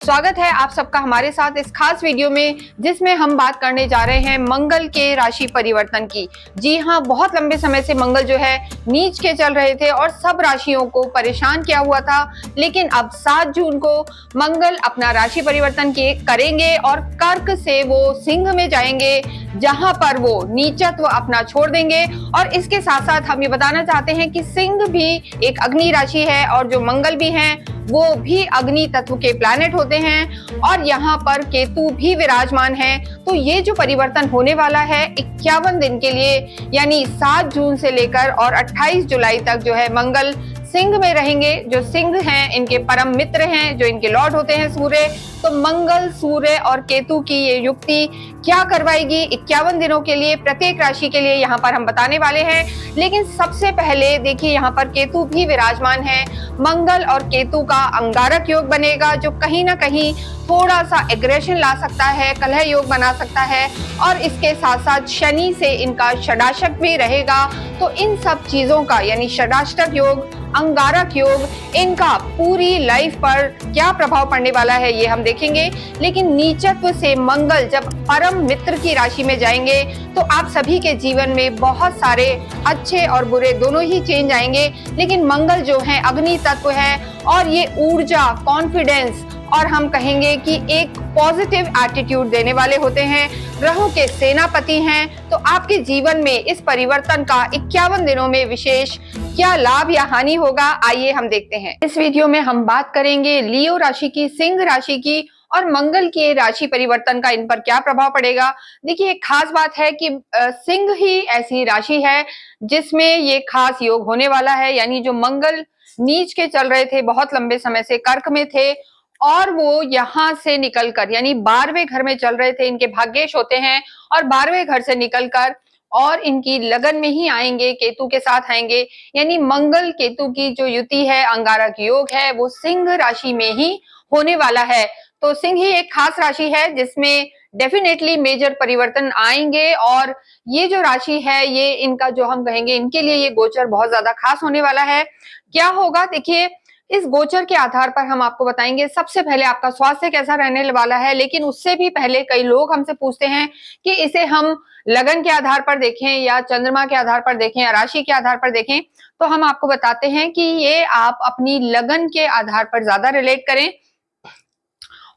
स्वागत है आप सबका हमारे साथ इस खास वीडियो में, जिसमें हम बात करने जा रहे हैं मंगल के राशि परिवर्तन की। जी हाँ, बहुत लंबे समय से मंगल जो है नीच के चल रहे थे और सब राशियों को परेशान किया हुआ था, लेकिन अब 7 जून को मंगल अपना राशि परिवर्तन करेंगे और कर्क से वो सिंह में जाएंगे, जहां पर वो नीचत्व अपना छोड़ देंगे। और इसके साथ साथ हम ये बताना चाहते हैं कि सिंह भी एक अग्नि राशि है और जो मंगल भी है वो भी अग्नि तत्व के प्लैनेट होते हैं और यहाँ पर केतु भी विराजमान है। तो ये जो परिवर्तन होने वाला है 51 दिन के लिए, यानी 7 जून से लेकर और 28 जुलाई तक जो है मंगल सिंह में रहेंगे। जो सिंह हैं इनके परम मित्र हैं, जो इनके लॉर्ड होते हैं सूर्य। तो मंगल, सूर्य और केतु की ये युक्ति क्या करवाएगी 51 दिनों के लिए प्रत्येक राशि के लिए, यहाँ पर हम बताने वाले हैं। लेकिन सबसे पहले देखिए, यहाँ पर केतु भी विराजमान है। मंगल और केतु का अंगारक योग बनेगा, जो कहीं ना कहीं थोड़ा सा एग्रेशन ला सकता है, कलह योग बना सकता है। और इसके साथ साथ शनि से इनका षडाष्टक भी रहेगा। तो इन सब चीजों का, यानी षडाष्टक योग, अंगारक योग, इनका पूरी लाइफ पर क्या प्रभाव पड़ने वाला है ये हम देखेंगे। लेकिन नीचत्व से मंगल जब परम मित्र की राशि में जाएंगे तो आप सभी के जीवन में बहुत सारे अच्छे और बुरे दोनों ही चेंज आएंगे। लेकिन मंगल जो है अग्नि तत्व है और ये ऊर्जा, कॉन्फिडेंस और हम कहेंगे कि एक पॉजिटिव एटीट्यूड देने वाले होते हैं, ग्रहों के सेनापति हैं। तो आपके जीवन में इस परिवर्तन का 51 दिनों में विशेष क्या लाभ या हानि होगा, आइए हम देखते हैं। इस वीडियो में हम बात करेंगे लियो राशि की, सिंह राशि की और मंगल के राशि परिवर्तन का इन पर क्या प्रभाव पड़ेगा। देखिए, एक खास बात है कि सिंह ही ऐसी राशि है जिसमें ये खास योग होने वाला है। यानी जो मंगल नीच के चल रहे थे, बहुत लंबे समय से कर्क में थे और वो यहाँ से निकलकर, यानी 12वें घर में चल रहे थे, इनके भाग्येश होते हैं और 12वें घर से निकलकर और इनकी लगन में ही आएंगे, केतु के साथ आएंगे। यानी मंगल केतु की जो युति है, अंगारक योग है, वो सिंह राशि में ही होने वाला है। तो सिंह ही एक खास राशि है जिसमें डेफिनेटली मेजर परिवर्तन आएंगे। और ये जो राशि है, ये इनका जो हम कहेंगे, इनके लिए ये गोचर बहुत ज्यादा खास होने वाला है। क्या होगा, देखिए, इस गोचर के आधार पर हम आपको बताएंगे सबसे पहले आपका स्वास्थ्य कैसा रहने वाला है। लेकिन उससे भी पहले कई लोग हमसे पूछते हैं कि इसे हम लगन के आधार पर देखें या चंद्रमा के आधार पर देखें या राशि के आधार पर देखें। तो हम आपको बताते हैं कि ये आप अपनी लगन के आधार पर ज्यादा रिलेट करें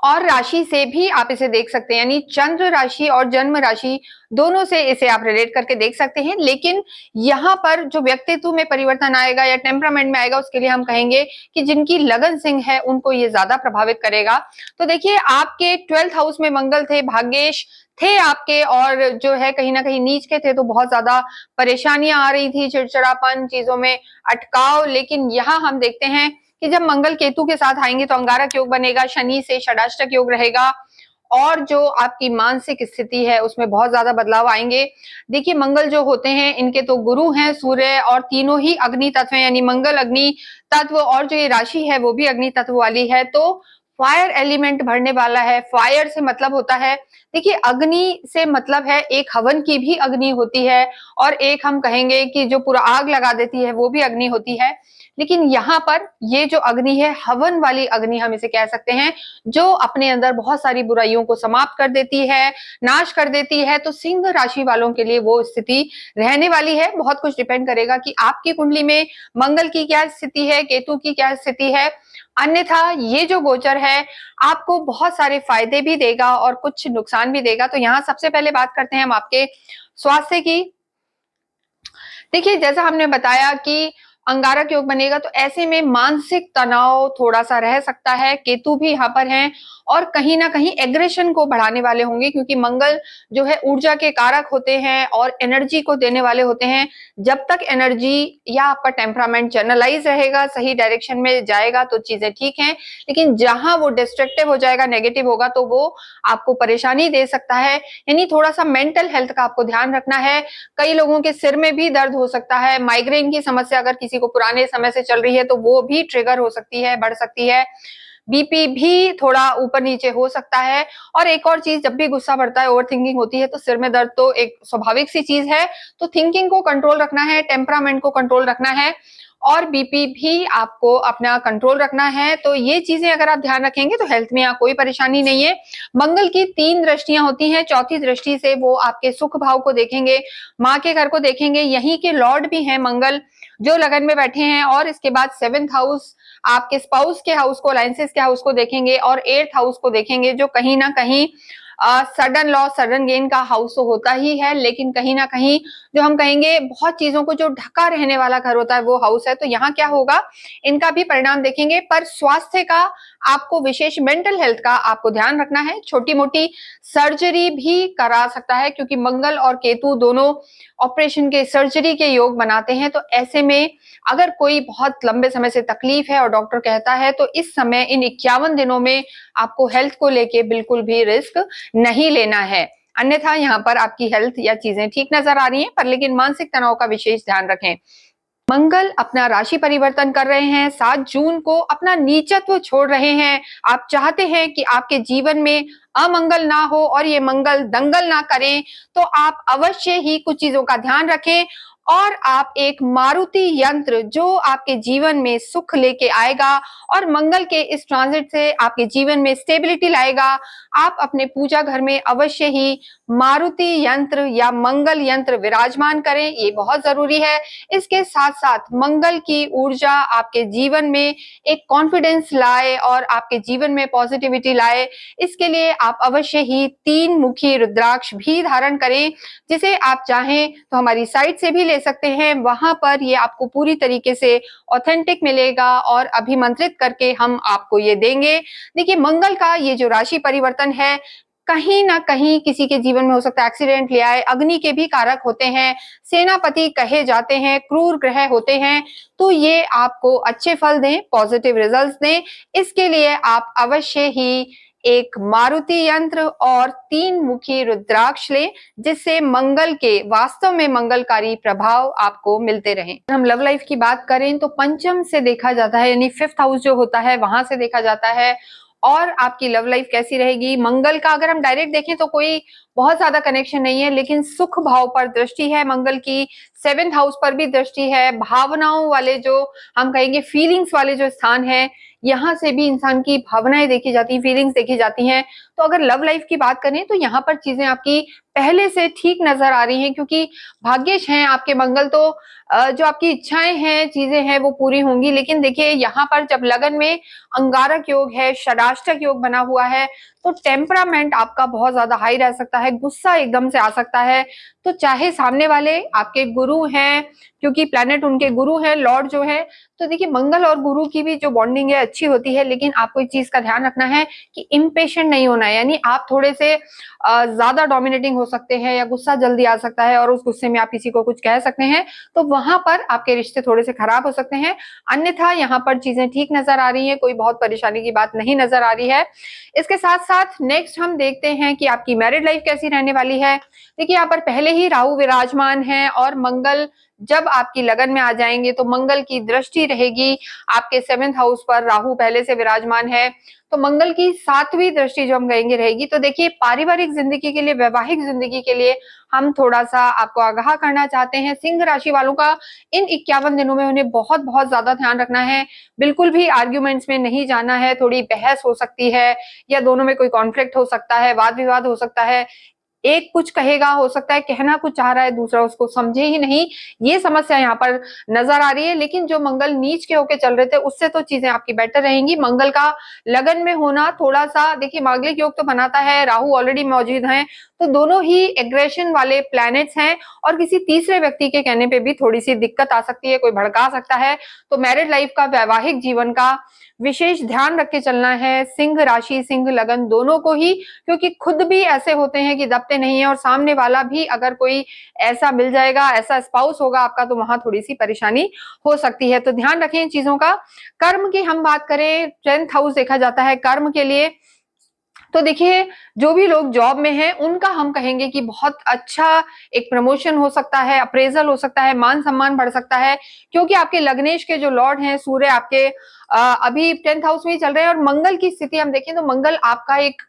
और राशि से भी आप इसे देख सकते हैं, यानी चंद्र राशि और जन्म राशि दोनों से इसे आप रिलेट करके देख सकते हैं। लेकिन यहाँ पर जो व्यक्तित्व में परिवर्तन आएगा या टेम्परामेंट में आएगा, उसके लिए हम कहेंगे कि जिनकी लगन सिंह है उनको ये ज्यादा प्रभावित करेगा। तो देखिए, आपके 12th हाउस में मंगल थे, भाग्येश थे आपके, और जो है कहीं ना कहीं नीच के थे, तो बहुत ज्यादा परेशानियां आ रही थी, चिड़चिड़ापन, चीजों में अटकाव। लेकिन यहाँ हम देखते हैं कि जब मंगल केतु के साथ आएंगे तो अंगारक योग बनेगा, शनि से षडाष्टक योग रहेगा और जो आपकी मानसिक स्थिति है उसमें बहुत ज्यादा बदलाव आएंगे। देखिए, मंगल जो होते हैं इनके तो गुरु हैं सूर्य और तीनों ही अग्नि तत्व हैं, यानी मंगल अग्नि तत्व और जो ये राशि है वो भी अग्नि तत्व वाली है। तो फायर एलिमेंट भरने वाला है। फायर से मतलब होता है, देखिए, अग्नि से मतलब है एक हवन की भी अग्नि होती है और एक हम कहेंगे कि जो पूरा आग लगा देती है वो भी अग्नि होती है। लेकिन यहाँ पर ये जो अग्नि है, हवन वाली अग्नि हम इसे कह सकते हैं, जो अपने अंदर बहुत सारी बुराइयों को समाप्त कर देती है, नाश कर देती है। तो सिंह राशि वालों के लिए वो स्थिति रहने वाली है। बहुत कुछ डिपेंड करेगा कि आपकी कुंडली में मंगल की क्या स्थिति है, केतु की क्या स्थिति है। अन्यथा ये जो गोचर है आपको बहुत सारे फायदे भी देगा और कुछ नुकसान भी देगा। तो यहाँ सबसे पहले बात करते हैं हम आपके स्वास्थ्य की। देखिए, जैसा हमने बताया कि अंगारक योग बनेगा, तो ऐसे में मानसिक तनाव थोड़ा सा रह सकता है। केतु भी यहाँ पर हैं और कहीं ना कहीं एग्रेशन को बढ़ाने वाले होंगे, क्योंकि मंगल जो है ऊर्जा के कारक होते हैं और एनर्जी को देने वाले होते हैं। जब तक एनर्जी या आपका टेम्परामेंट चैनलाइज रहेगा, सही डायरेक्शन में जाएगा, तो चीजें ठीक हैं। लेकिन जहां वो डिस्ट्रक्टिव हो जाएगा, नेगेटिव होगा, तो वो आपको परेशानी दे सकता है। यानी थोड़ा सा मेंटल हेल्थ का आपको ध्यान रखना है। कई लोगों के सिर में भी दर्द हो सकता है। माइग्रेन की समस्या अगर किसी को पुराने समय से चल रही है तो वो भी ट्रिगर हो सकती है, बढ़ सकती है। बीपी भी थोड़ा ऊपर नीचे हो सकता है। और एक और चीज, जब भी गुस्सा बढ़ता है, ओवर थिंकिंग होती है, तो सिर में दर्द तो एक स्वाभाविक सी चीज है। तो थिंकिंग को कंट्रोल रखना है, टेम्परामेंट को कंट्रोल रखना है और बीपी भी आपको अपना कंट्रोल रखना है। तो ये चीजें अगर आप ध्यान रखेंगे तो हेल्थ में यहाँ कोई परेशानी नहीं है। मंगल की 3 दृष्टियां होती हैं। चौथी दृष्टि से वो आपके सुख भाव को देखेंगे, माँ के घर को देखेंगे, यहीं के लॉर्ड भी हैं मंगल जो लगन में बैठे हैं। और इसके बाद 7th हाउस आपके स्पाउस के हाउस को, अलायंसेस के हाउस को देखेंगे और 8th हाउस को देखेंगे, जो कहीं ना कहीं सडन लॉस, सडन गेन का हाउस तो होता ही है, लेकिन कहीं ना कहीं जो हम कहेंगे बहुत चीजों को जो ढका रहने वाला घर होता है वो हाउस है। तो यहाँ क्या होगा, इनका भी परिणाम देखेंगे। पर स्वास्थ्य का आपको विशेष, मेंटल हेल्थ का आपको ध्यान रखना है। छोटी मोटी सर्जरी भी करा सकता है, क्योंकि मंगल और केतु दोनों ऑपरेशन के, सर्जरी के योग बनाते हैं। तो ऐसे में अगर कोई बहुत लंबे समय से तकलीफ है और डॉक्टर कहता है, तो इस समय इन 51 दिनों में आपको हेल्थ को लेके बिल्कुल भी रिस्क नहीं लेना है। अन्यथा यहाँ पर आपकी हेल्थ या चीजें ठीक नजर आ रही हैं, पर लेकिन मानसिक तनाव का विशेष ध्यान रखें। मंगल अपना राशि परिवर्तन कर रहे हैं, 7 जून को अपना नीचत्व छोड़ रहे हैं। आप चाहते हैं कि आपके जीवन में अमंगल ना हो और ये मंगल दंगल ना करें, तो आप अवश्य ही कुछ चीजों का ध्यान रखें और आप एक मारुति यंत्र जो आपके जीवन में सुख लेके आएगा और मंगल के इस ट्रांजिट से आपके जीवन में स्टेबिलिटी लाएगा, आप अपने पूजा घर में अवश्य ही मारुति यंत्र या मंगल यंत्र विराजमान करें, ये बहुत जरूरी है। इसके साथ साथ मंगल की ऊर्जा आपके जीवन में एक कॉन्फिडेंस लाए और आपके जीवन में पॉजिटिविटी लाए, इसके लिए आप अवश्य ही 3 मुखी रुद्राक्ष भी धारण करें, जिसे आप चाहें तो हमारी साइट से भी ले सकते हैं। वहां पर ये आपको पूरी तरीके से ऑथेंटिक मिलेगा और अभिमंत्रित करके हम आपको ये देंगे। देखिए, मंगल का ये जो राशि परिवर्तन है, कहीं ना कहीं किसी के जीवन में हो सकता है एक्सीडेंट ले आए, अग्नि के भी कारक होते हैं, सेनापति कहे जाते हैं, क्रूर ग्रह होते हैं। तो ये आपको अच्छे फल दें, पॉजिटिव रिजल्ट्स दें, इसके लिए आप अवश्य ही एक मारुति यंत्र और 3 मुखी रुद्राक्ष लें, जिससे मंगल के वास्तव में मंगलकारी प्रभाव आपको मिलते रहें। हम लव लाइफ की बात करें तो पंचम से देखा जाता है, यानी 5th हाउस जो होता है वहां से देखा जाता है। और आपकी लव लाइफ कैसी रहेगी, मंगल का अगर हम डायरेक्ट देखें तो कोई बहुत ज्यादा कनेक्शन नहीं है, लेकिन सुख भाव पर दृष्टि है मंगल की, 7th हाउस पर भी दृष्टि है, भावनाओं वाले जो हम कहेंगे फीलिंग्स वाले जो स्थान है, यहाँ से भी इंसान की भावनाएं देखी जाती हैं, फीलिंग्स देखी जाती हैं। तो अगर लव लाइफ की बात करें तो यहाँ पर चीजें आपकी पहले से ठीक नजर आ रही हैं, क्योंकि भाग्येश हैं आपके मंगल। तो जो आपकी इच्छाएं हैं, चीजें हैं, वो पूरी होंगी। लेकिन देखिए, यहाँ पर जब लगन में अंगारक योग है, षडाष्टक योग बना हुआ है, तो टेम्परामेंट आपका बहुत ज्यादा हाई रह सकता है, गुस्सा एकदम से आ सकता है। तो चाहे सामने वाले आपके गुरु हैं, क्योंकि प्लैनेट उनके गुरु हैं, लॉर्ड जो है, तो देखिए मंगल और गुरु की भी जो बॉन्डिंग है अच्छी होती है। लेकिन आपको एक चीज का ध्यान रखना है कि इम्पेशेंट नहीं होना है, यानी आप थोड़े से ज्यादा डोमिनेटिंग हो सकते हैं या गुस्सा जल्दी आ सकता है और उस गुस्से में आप किसी को कुछ कह सकते हैं, तो वहां पर आपके रिश्ते थोड़े से खराब हो सकते हैं। अन्यथा यहाँ पर चीजें ठीक नजर आ रही है, कोई बहुत परेशानी की बात नहीं नजर आ रही है। इसके साथ साथ नेक्स्ट हम देखते हैं कि आपकी मैरिड लाइफ कैसी रहने वाली है। देखिए, यहाँ पर पहले ही राहु विराजमान है और मंगल जब आपकी लगन में आ जाएंगे तो मंगल की दृष्टि रहेगी आपके 7th हाउस पर, राहु पहले से विराजमान है, तो मंगल की 7वीं दृष्टि जो हम कहेंगे रहेगी। तो देखिए, पारिवारिक जिंदगी के लिए, वैवाहिक जिंदगी के लिए हम थोड़ा सा आपको आगाह करना चाहते हैं। सिंह राशि वालों का इन 51 दिनों में उन्हें बहुत बहुत ज्यादा ध्यान रखना है, बिल्कुल भी आर्ग्यूमेंट्स में नहीं जाना है। थोड़ी बहस हो सकती है या दोनों में कोई कॉन्फ्लिक्ट हो सकता है, वाद विवाद हो सकता है, एक कुछ कहेगा, हो सकता है कहना कुछ चाह रहा है, दूसरा उसको समझे ही नहीं, ये समस्या यहाँ पर नजर आ रही है। लेकिन जो मंगल नीच के होके चल रहे थे उससे तो चीजें आपकी बेटर रहेंगी। मंगल का लगन में होना थोड़ा सा, देखिए मांगलिक योग तो बनाता है, राहु ऑलरेडी मौजूद हैं, तो दोनों ही एग्रेशन वाले प्लैनेट्स हैं और किसी तीसरे व्यक्ति के कहने पे भी थोड़ी सी दिक्कत आ सकती है, कोई भड़का सकता है। तो मैरिड लाइफ का, वैवाहिक जीवन का विशेष ध्यान रख के चलना है, सिंह राशि, सिंह लगन दोनों को ही, क्योंकि खुद भी ऐसे होते हैं कि दबते नहीं है और सामने वाला भी अगर कोई ऐसा मिल जाएगा, ऐसा स्पाउस होगा आपका, तो वहां थोड़ी सी परेशानी हो सकती है। तो ध्यान रखें इन चीजों का। कर्म की हम बात करें, 10th हाउस देखा जाता है कर्म के लिए। तो देखिए, जो भी लोग जॉब में हैं उनका हम कहेंगे कि बहुत अच्छा एक प्रमोशन हो सकता है, अप्रेजल हो सकता है, मान सम्मान बढ़ सकता है, क्योंकि आपके लग्नेश के जो लॉर्ड हैं सूर्य आपके अभी 10th हाउस में ही चल रहे हैं। और मंगल की स्थिति हम देखें तो मंगल आपका एक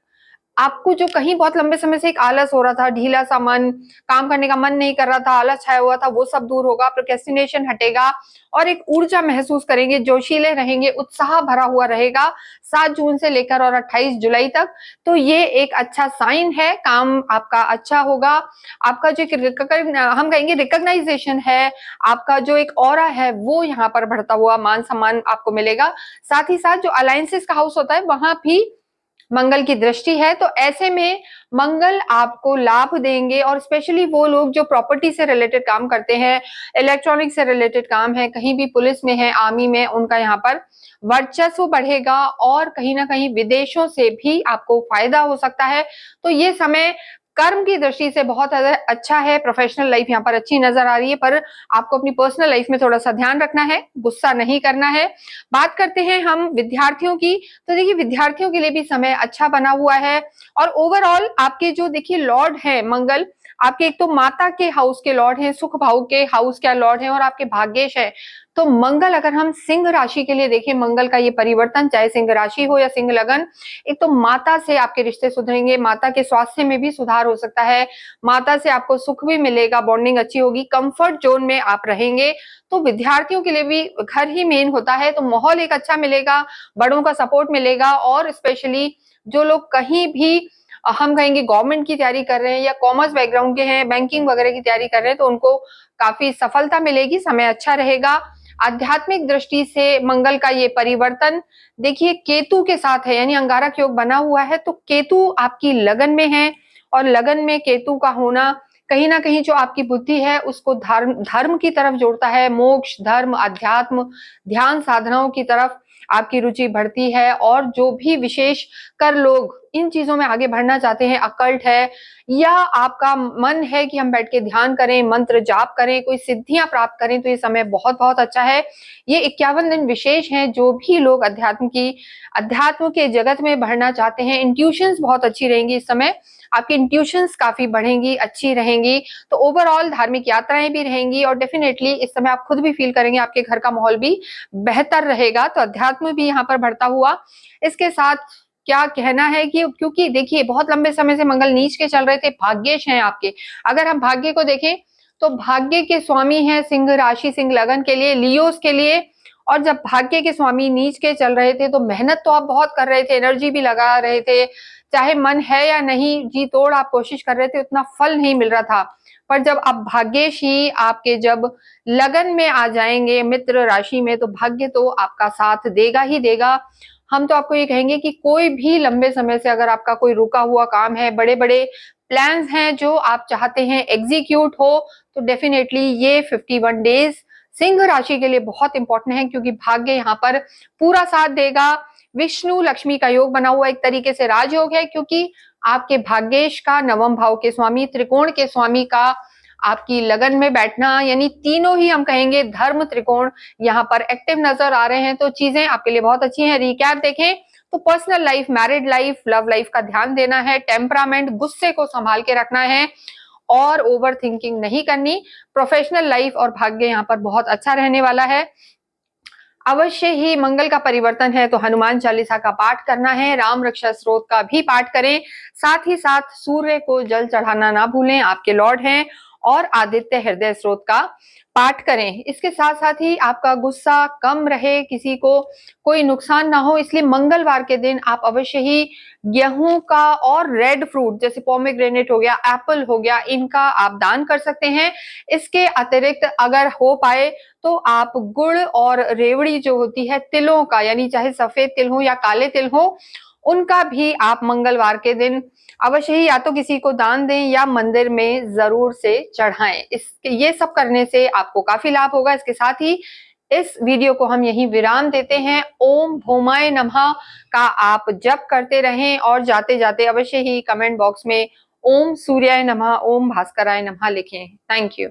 आपको जो कहीं बहुत लंबे समय से एक आलस हो रहा था, ढीला सा मन, काम करने का मन नहीं कर रहा था, आलस छाया हुआ था, वो सब दूर होगा, प्रोक्रेस्टिनेशन हटेगा और एक ऊर्जा महसूस करेंगे, जोशीले रहेंगे, उत्साह भरा हुआ रहेगा 7 जून से लेकर और 28 जुलाई तक। तो ये एक अच्छा साइन है, काम आपका अच्छा होगा। आपका जो हम कहेंगे रिकॉग्नाइजेशन है, आपका जो एक ऑरा है वो यहाँ पर बढ़ता हुआ मान सम्मान आपको मिलेगा। साथ ही साथ जो अलायंसेस का हाउस होता है वहां भी मंगल की दृष्टि है, तो ऐसे में मंगल आपको लाभ देंगे और स्पेशली वो लोग जो प्रॉपर्टी से रिलेटेड काम करते हैं, इलेक्ट्रॉनिक से रिलेटेड काम है, कहीं भी पुलिस में है, आर्मी में, उनका यहाँ पर वर्चस्व बढ़ेगा और कहीं ना कहीं विदेशों से भी आपको फायदा हो सकता है। तो ये समय कर्म की दृष्टि से बहुत अच्छा है। प्रोफेशनल लाइफ यहाँ पर अच्छी नजर आ रही है, पर आपको अपनी पर्सनल लाइफ में थोड़ा सा ध्यान रखना है, गुस्सा नहीं करना है। बात करते हैं हम विद्यार्थियों की, तो देखिए विद्यार्थियों के लिए भी समय अच्छा बना हुआ है और ओवरऑल आपके जो देखिए लॉर्ड है मंगल, आपके एक तो माता के हाउस के लॉर्ड हैं, सुख भाव के हाउस के लॉर्ड हैं और आपके भाग्येश है। तो मंगल अगर हम सिंह राशि के लिए देखें, मंगल का ये परिवर्तन, चाहे सिंह राशि हो या सिंह लगन, एक तो माता से आपके रिश्ते सुधरेंगे, माता के स्वास्थ्य में भी सुधार हो सकता है, माता से आपको सुख भी मिलेगा, बॉन्डिंग अच्छी होगी, कंफर्ट जोन में आप रहेंगे। तो विद्यार्थियों के लिए भी घर ही मेन होता है, तो माहौल एक अच्छा मिलेगा, बड़ों का सपोर्ट मिलेगा और स्पेशली जो लोग कहीं भी हम कहेंगे गवर्नमेंट की तैयारी कर रहे हैं या कॉमर्स बैकग्राउंड के हैं, बैंकिंग वगैरह की तैयारी कर रहे हैं, तो उनको काफी सफलता मिलेगी, समय अच्छा रहेगा। आध्यात्मिक दृष्टि से मंगल का ये परिवर्तन देखिए केतु के साथ है, यानी अंगारक योग बना हुआ है, तो केतु आपकी लगन में है और लगन में केतु का होना कहीं ना कहीं जो आपकी बुद्धि है उसको धर्म की तरफ जोड़ता है, मोक्ष, धर्म, अध्यात्म, ध्यान साधनाओं की तरफ आपकी रुचि बढ़ती है और जो भी विशेष कर लोग इन चीजों में आगे बढ़ना चाहते हैं, अकल्ट है या आपका मन है कि हम बैठ के ध्यान करें, मंत्र जाप करें, कोई सिद्धियां प्राप्त करें, तो ये समय बहुत बहुत अच्छा है। ये 51 दिन विशेष हैं। जो भी लोग अध्यात्म के जगत में बढ़ना चाहते हैं, इंट्यूशंस बहुत अच्छी रहेंगी इस समय, आपकी इंट्यूशंस काफी बढ़ेंगी, अच्छी रहेंगी। तो ओवरऑल धार्मिक यात्राएं भी रहेंगी और डेफिनेटली इस समय आप खुद भी फील करेंगे आपके घर का माहौल भी बेहतर रहेगा, तो अध्यात्म भी यहाँ पर बढ़ता हुआ। इसके साथ क्या कहना है कि क्योंकि देखिए बहुत लंबे समय से मंगल नीच के चल रहे थे, भाग्येश हैं आपके। अगर हम भाग्य को देखें तो भाग्य के स्वामी हैं सिंह राशि, सिंह लगन के लिए, लियोस के लिए। और जब भाग्य के स्वामी नीच के चल रहे थे तो मेहनत तो आप बहुत कर रहे थे, एनर्जी भी लगा रहे थे, चाहे मन है या नहीं, जी तोड़ आप कोशिश कर रहे थे, उतना फल नहीं मिल रहा था। पर जब आप भाग्येश ही आपके जब लगन में आ जाएंगे, मित्र राशि में, तो भाग्य तो आपका साथ देगा ही देगा। हम तो आपको ये कहेंगे कि कोई भी लंबे समय से अगर आपका कोई रुका हुआ काम है, बड़े बड़े प्लान्स हैं जो आप चाहते हैं एग्जीक्यूट हो, तो डेफिनेटली ये 51 डेज सिंह राशि के लिए बहुत इंपॉर्टेंट है, क्योंकि भाग्य यहाँ पर पूरा साथ देगा। विष्णु लक्ष्मी का योग बना हुआ एक तरीके से राजयोग है, क्योंकि आपके भाग्येश का नवम भाव के स्वामी, त्रिकोण के स्वामी का आपकी लगन में बैठना, यानी तीनों ही हम कहेंगे धर्म त्रिकोण यहाँ पर एक्टिव नजर आ रहे हैं, तो चीजें आपके लिए बहुत अच्छी हैं। रिकैप देखें तो personal life, married life, love life का ध्यान देना है, टेम्परामेंट, गुस्से को संभाल के रखना है और ओवर थिंकिंग नहीं करनी। प्रोफेशनल लाइफ और भाग्य यहाँ पर बहुत अच्छा रहने वाला है। अवश्य ही मंगल का परिवर्तन है तो हनुमान चालीसा का पाठ करना है, राम रक्षा स्तोत्र का भी पाठ करें, साथ ही साथ सूर्य को जल चढ़ाना ना भूलें, आपके लॉर्ड हैं, और आदित्य हृदय स्तोत्र का पाठ करें। इसके साथ साथ ही आपका गुस्सा कम रहे, किसी को कोई नुकसान ना हो, इसलिए मंगलवार के दिन आप अवश्य ही गेहूं का और रेड फ्रूट जैसे पोमेग्रेनेट हो गया, एप्पल हो गया, इनका आप दान कर सकते हैं। इसके अतिरिक्त अगर हो पाए तो आप गुड़ और रेवड़ी जो होती है तिलों का, यानी चाहे सफेद तिल हो या काले तिल हो, उनका भी आप मंगलवार के दिन अवश्य ही या तो किसी को दान दें या मंदिर में जरूर से चढ़ाएं। ये सब करने से आपको काफी लाभ होगा। इसके साथ ही इस वीडियो को हम यहीं विराम देते हैं। ओम भौमाय नमः का आप जप करते रहें और जाते जाते अवश्य ही कमेंट बॉक्स में ओम सूर्याय नमः, ओम भास्कराय नमः लिखें। Thank you.